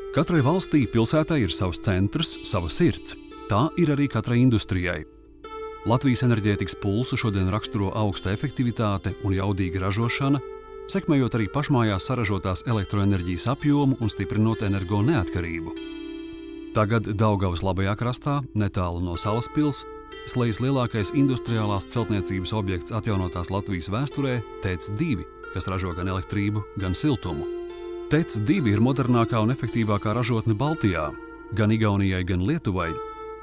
Katrai valstī, pilsētai ir savs centrs, sava sirds. Tā ir arī katrai industrijai. Latvijas enerģētikas pulsu šodien raksturo augsta efektivitāte un jaudīga ražošana, sekmējot arī pašmājās saražotās elektroenerģijas apjomu un stiprinot energo neatkarību. Tagad Daugavas labajā krastā, netālu no Salaspils, slēdz lielākais industriālās celtniecības objekts atjaunotās Latvijas vēsturē – TEC 2, kas ražo gan elektrību, gan siltumu. TEC 2 ir modernākā un efektīvākā ražotne Baltijā. Gan Igaunijai, gan Lietuvai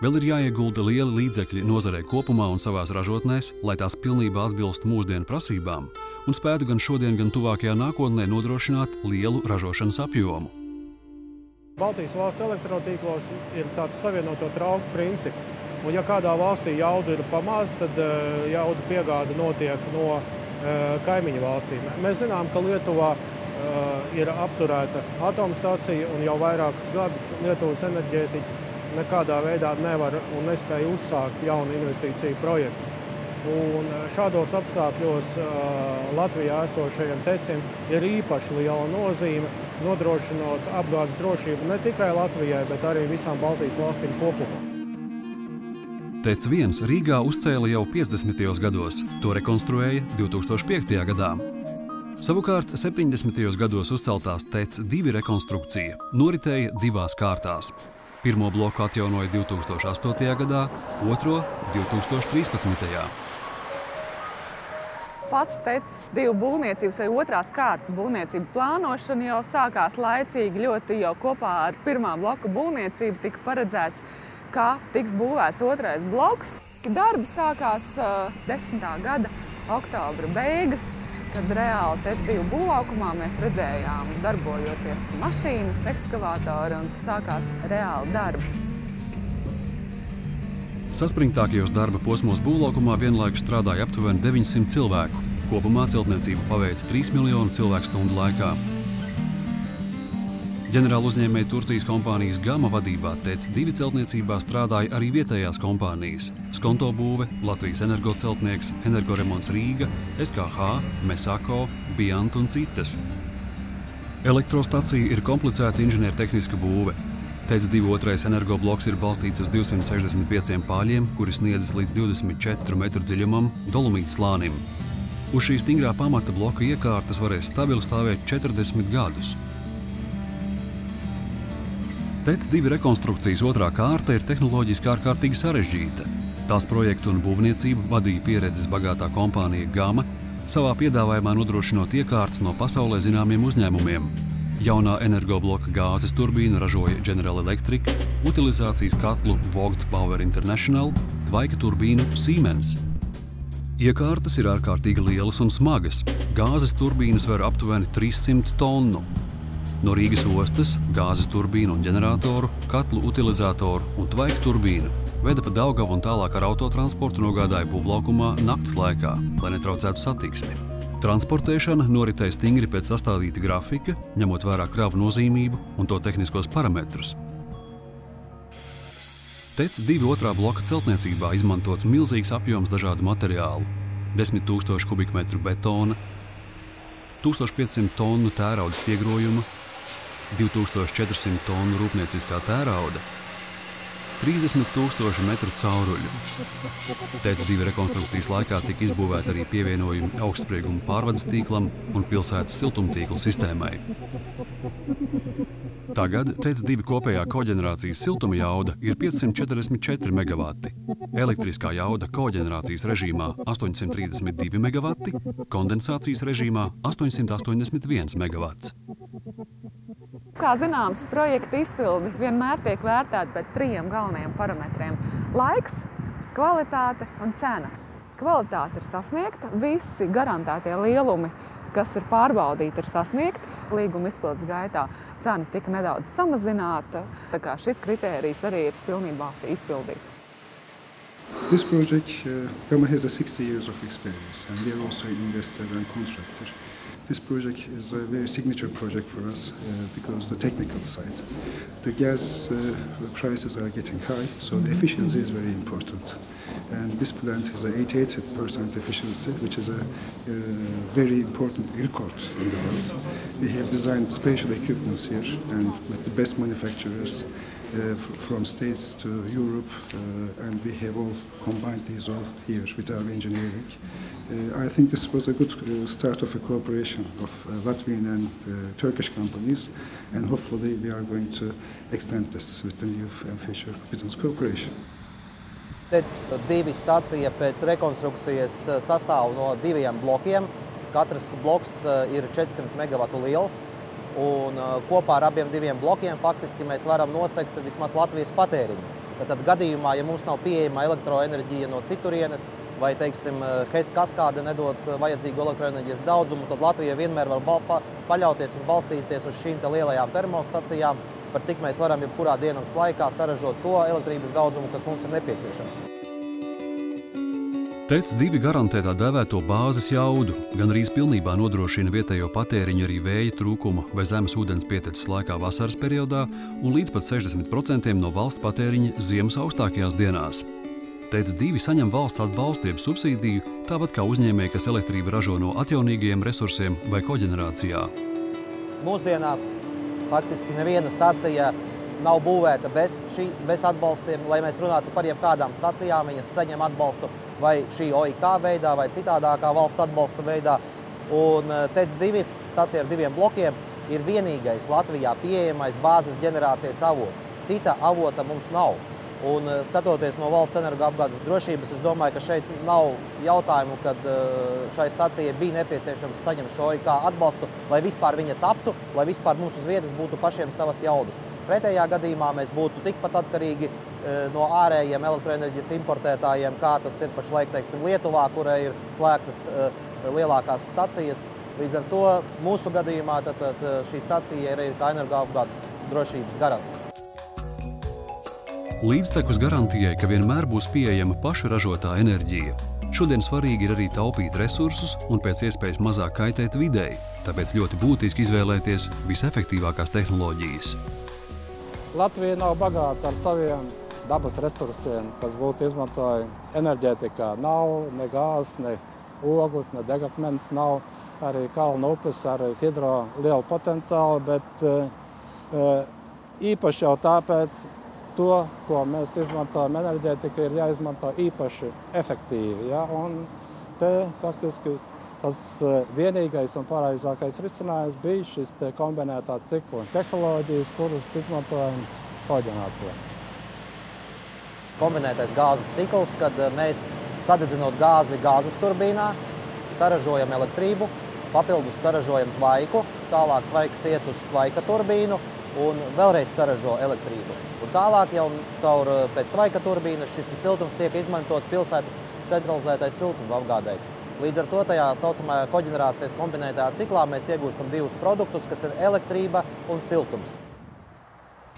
vēl ir jāiegulda lieli līdzekļi nozarei kopumā un savās ražotnēs, lai tās pilnībā atbilstu mūsdienu prasībām un spētu gan šodien, gan tuvākajā nākotnē nodrošināt lielu ražošanas apjomu. Baltijas valstu elektrotīklos ir tāds savienoto trauku princips. Un ja kādā valstī jauda ir pamaz, tad jauda piegāde notiek no kaimiņu valstīm. Mēs zinām, ka Lietuvā ir apturēta atomstacija un jau vairākus gadus Lietuvas enerģētiķi nekādā veidā nevar un nespēja uzsākt jaunu investīciju projektu. Un šādos apstākļos Latvijā esošajiem tecim ir īpaši liela nozīme nodrošinot apgādes drošību ne tikai Latvijai, bet arī visām Baltijas valstīm kopumā. TEC 1 Rīgā uzcēla jau 50. gados, to rekonstruēja 2005. gadā. Savukārt 70. gados uzceltās TEC 2 rekonstrukcija noritēja divās kārtās. Pirmo bloku atjaunoja 2008. gadā, otro 2013. Pats TEC 2 būvniecības vai otrās kārtas būvniecība plānošana jau sākās laicīgi, ļoti jau kopā ar pirmā bloka būvniecību tika paredzēts, kā tiks būvēts otrais bloks. Darbi sākās 10. gada oktobra beigas, kad reāli TEC 2 būvlaukumā mēs redzējām darbojoties mašīnas, ekskavātori un sākās reāli darbi. Saspringtākajos darba posmos būvlaukumā vienlaikus strādāja aptuveni 900 cilvēku. Kopumā celtniecību paveica 3 miljonu cilvēku stundu laikā. Ģenerāla uzņēmēja Turcijas kompānijas Gama vadībā TEC 2 celtniecībā strādāja arī vietējās kompānijas – Skonto būve, Latvijas energoceltnieks, Energoremonts Rīga, SKH, Mesako, Biant un citas. Elektrostacija ir komplicēta inženiertehniska būve. TEC 2 otrais energobloks ir balstīts uz 265 pāļiem, kuri sniedzas līdz 24 metru dziļumam dolomīta slānim. Uz šī stingrā pamata bloka iekārtas varēs stabili stāvēt 40 gadus. TEC 2 rekonstrukcijas otrā kārta ir tehnoloģiski ārkārtīgi sarežģīta. Tās projektu un būvniecību vadīja pieredzes bagātā kompānija Gama, savā piedāvājumā nodrošinot iekārtas no pasaulē zināmiem uzņēmumiem. Jaunā energobloka gāzes turbīna ražoja General Electric, utilizācijas katlu Vogt Power International, tvaika turbīnu Siemens. Iekārtas ir ārkārtīgi lielas un smagas. Gāzes turbīnas var aptuveni 300 tonnu. No Rīgas ostas gāzes turbīnu un ģeneratoru, katlu utilizatoru un tvaika turbīnu veda pa Daugavu un tālāk ar autotransportu nogādāja būvlaukumā nakts laikā, lai netraucētu satiksmi. Transportēšana noritēja stingri pēc sastādīta grafika, ņemot vērā kravu nozīmību un to tehniskos parametrus. TEC 2 otrā bloka celtniecībā izmantots milzīgs apjoms dažādu materiālu – 10 000 kubikmetru betona, 1500 tonu tērauda stiegrojuma, 2400 tonu rūpnieciskā tērauda, 30 000 metru cauruļu. TEC 2 rekonstrukcijas laikā tika izbūvēti arī pievienojumi augstsprieguma pārvades tīklam un pilsētas siltumtīklu sistēmai. Tagad TEC 2 kopējā koģenerācijas siltuma jauda ir 544 megavati, elektriskā jauda koģenerācijas režīmā 832 megavati, kondensācijas režīmā 881 megavats. Kā zināms, projekta izpildi vienmēr tiek vērtēti pēc 3 galvenajiem parametriem – laiks, kvalitāte un cena. Kvalitāte ir sasniegta, visi garantētie lielumi, kas ir pārbaudīti, ir sasniegti līguma izpildes gaitā. Cena tika nedaudz samazināta, tā kā šis kritērijs arī ir pilnībā izpildīts. This project, Gama has 60 years of experience and we are also investor and contractor. This project is a very signature project for us because the technical side. the gas prices are getting high, so the efficiency is very important. And this plant has an 88% efficiency, which is a very important record in the world. We have designed special equipments here and with the best manufacturers from States to Europe, and we have all combined these all here with our engineering. I think this was a good start of a cooperation of Latvian and Turkish companies, and hopefully we are going to extend this with the new and future business cooperation. TEC 2 stacija pēc rekonstrukcijas sastāv no 2 blokiem. Katrs bloks ir 400 megavatu liels. Un kopā ar abiem 2 blokiem faktiski mēs varam nosegt vismaz Latvijas patēriņu. Tad gadījumā, ja mums nav pieejama elektroenerģija no citurienes, vai, teiksim, HES kaskāde nedod vajadzīgu elektroenerģijas daudzumu, tad Latvija vienmēr var paļauties un balstīties uz šīm lielajām termostacijām, par cik mēs varam jebkurā dienas laikā saražot to elektrības daudzumu, kas mums ir nepieciešams. TEC 2 garantē tā dēvēto bāzes jaudu, gan arī pilnībā nodrošina vietējo patēriņu arī vēja trūkuma vai zemes ūdens pieteces laikā vasaras periodā un līdz pat 60% no valsts patēriņa ziemas augstākajās dienās. TEC 2 saņem valsts atbalstu jeb subsīdiju, tāpat kā uzņēmēji, kas elektrību ražo no atjaunīgajiem resursiem vai koģenerācijā. Mūsdienās faktiski neviena stacija nav būvēta bez atbalstiem, lai mēs runātu par jebkādām stacijām, viņas saņem atbalstu vai šī OIK veidā vai citādākā valsts atbalsta veidā. Un TEC 2 stacija ar 2 blokiem ir vienīgais Latvijā pieejamais bāzes ģenerācijas avots. Cita avota mums nav. Un skatoties no valsts energoapgādes drošības, es domāju, ka šeit nav jautājumu, kad šai stacijai bija nepieciešams saņemt šo OIK atbalstu, lai vispār viņa taptu, lai vispār mums uz vietas būtu pašiem savas jaudas. Pretējā gadījumā mēs būtu tikpat atkarīgi no ārējiem elektroenerģijas importētājiem, kā tas ir pašlaik, teiksim, Lietuvā, kurai ir slēgtas lielākās stacijas. Līdz ar to mūsu gadījumā šī stacija ir kā energoapgādes drošības garants. Līdztekus garantijai, ka vienmēr būs pieejama paša ražotā enerģija, šodien svarīgi ir arī taupīt resursus un pēc iespējas mazāk kaitēt videi, tāpēc ļoti būtiski izvēlēties visefektīvākās tehnoloģijas. Latvija nav bagāta ar saviem dabas resursiem, kas būtu izmantojami enerģētikā. Nav ne gāzes, ne ogles, ne degakmens, nav arī kalnu upes ar hidro lielu potenciālu, bet īpaši jau tāpēc, to, ko mēs izmantojam enerģētika, ir jāizmanto īpaši efektīvi. Ja? Un te faktiski tas vienīgais un pareizākais risinājums bija šis kombinētā cikla tehnoloģijas, kuras izmantojam koģenerācijā. Kombinētais gāzes cikls, kad mēs sadedzinot gāzi gāzes turbīnā, saražojam elektrību, papildus saražojam tvaiku, tālāk tvaiks iet uz tvaika turbīnu un vēlreiz saražo elektrību. Un tālāk jau caur pēc tvaika turbīnas šis siltums tiek izmantots pilsētas centralizētai siltuma apgādei. Līdz ar to tajā saucamajā koģenerācijas kombinētajā ciklā mēs iegūstam 2 produktus, kas ir elektrība un siltums.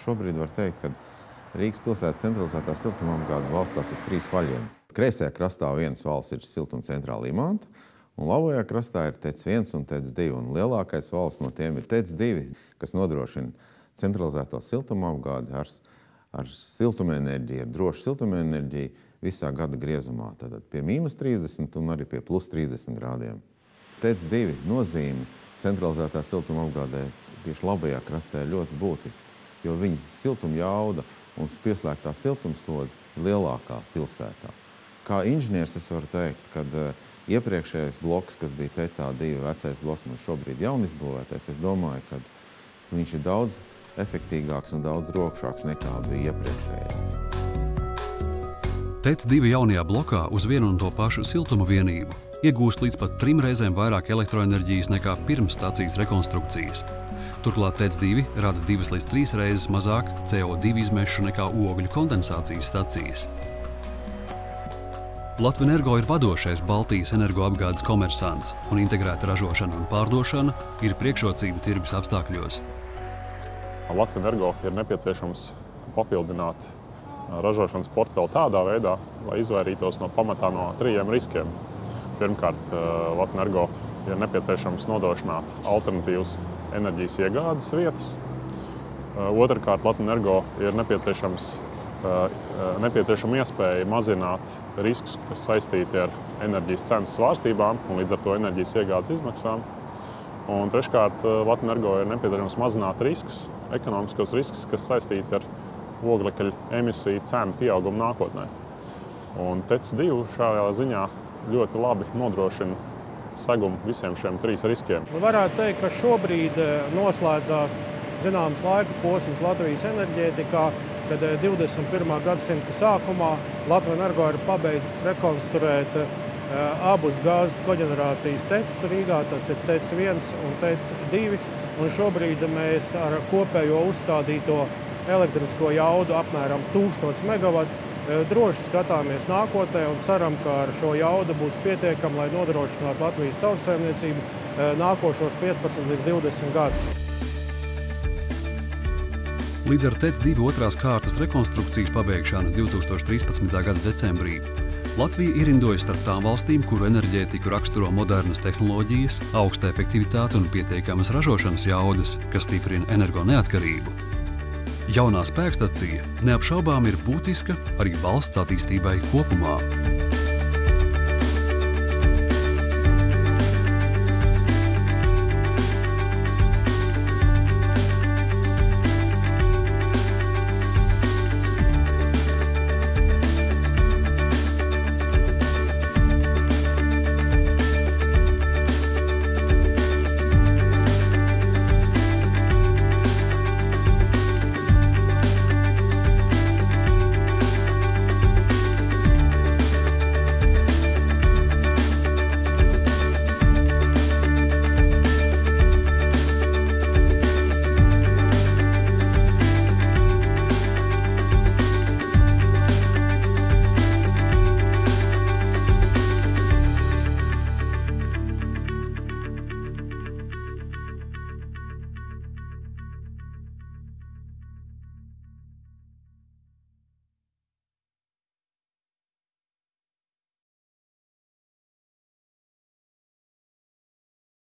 Šobrīd var teikt, ka Rīgas pilsētas centralizētā siltuma apgāde balstās uz 3 vaļiem. Kreisajā krastā vienas valsts ir siltuma centrāla Imanta, un labajā krastā ir TEC 1 un TEC 2, un lielākais valsts no tiem ir TEC 2, kas nodrošina centralizēto siltuma apgādi ar siltumenerģiju, ar drošu siltumenerģiju visā gada griezumā, tātad pie -30 un arī pie +30 grādiem. TEC 2 nozīme centralizētā siltuma apgādē tieši labajā krastā ir ļoti būtiski, jo viņa siltuma jauda un pieslēgtā siltumslodze ir lielākā pilsētā. Kā inženieris es varu teikt, kad iepriekšējais bloks, kas bija TEC 2 vecais bloks, man šobrīd jaunizbūvētais, es domāju, ka viņš ir daudz efektīgāks un daudz drošāks nekā bija iepriekšējais. TEC 2 jaunajā blokā uz vienu un to pašu siltuma vienību iegūst līdz pat 3 reizēm vairāk elektroenerģijas nekā pirms stacijas rekonstrukcijas. Turklāt TEC 2 rada 2 līdz 3 reizes mazāk CO2 izmešu nekā ogļu kondensācijas stacijas. Latvenergo ir vadošais Baltijas energoapgādes komersants, un integrēta ražošana un pārdošana ir priekšrocība tirgus apstākļos. Latvenergo ir nepieciešams papildināt ražošanas portfeli tādā veidā, lai izvairītos no pamatā no 3 riskiem. Pirmkārt, Latvenergo ir nepieciešams nodrošināt alternatīvas enerģijas iegādes vietas. Otrkārt, Latvenergo ir nepieciešama iespēja mazināt riskus, kas saistīti ar enerģijas cenas svārstībām un līdz ar to enerģijas iegādes izmaksām. Un treškārt, Latvenergo ir nepieciešams mazināt riskus, ekonomiskos riskus, kas saistīti ar oglekļa emisiju cenu pieaugumu nākotnē. Un TEC2 šajā ziņā ļoti labi nodrošina segumu visiem šiem 3 riskiem. Varētu teikt, ka šobrīd noslēdzās zināms laika posms Latvijas enerģētikā, kad 21. gadsimta sākumā Latvenergo ir pabeidzis rekonstruēt abus gāzes koģenerācijas tecus Rīgā, tas ir TEC1 un TEC2, un šobrīd mēs ar kopējo uzstādīto elektrisko jaudu apmēram 1000 megavatu droši skatāmies nākotnē un ceram, ka ar šo jaudu būs pietiekami, lai nodrošinātu Latvijas tautsaimniecību nākošos 15 līdz 20 gadus. Līdz ar TEC2 otrās kārtas rekonstrukcijas pabeigšanu 2013. gada decembrī Latvija ierindojas starp tām valstīm, kuru enerģētiku raksturo modernas tehnoloģijas, augsta efektivitāte un pietiekamas ražošanas jaudas, kas stiprina energo neatkarību. Jaunā spēkstacija neapšaubām ir būtiska arī valsts attīstībai kopumā.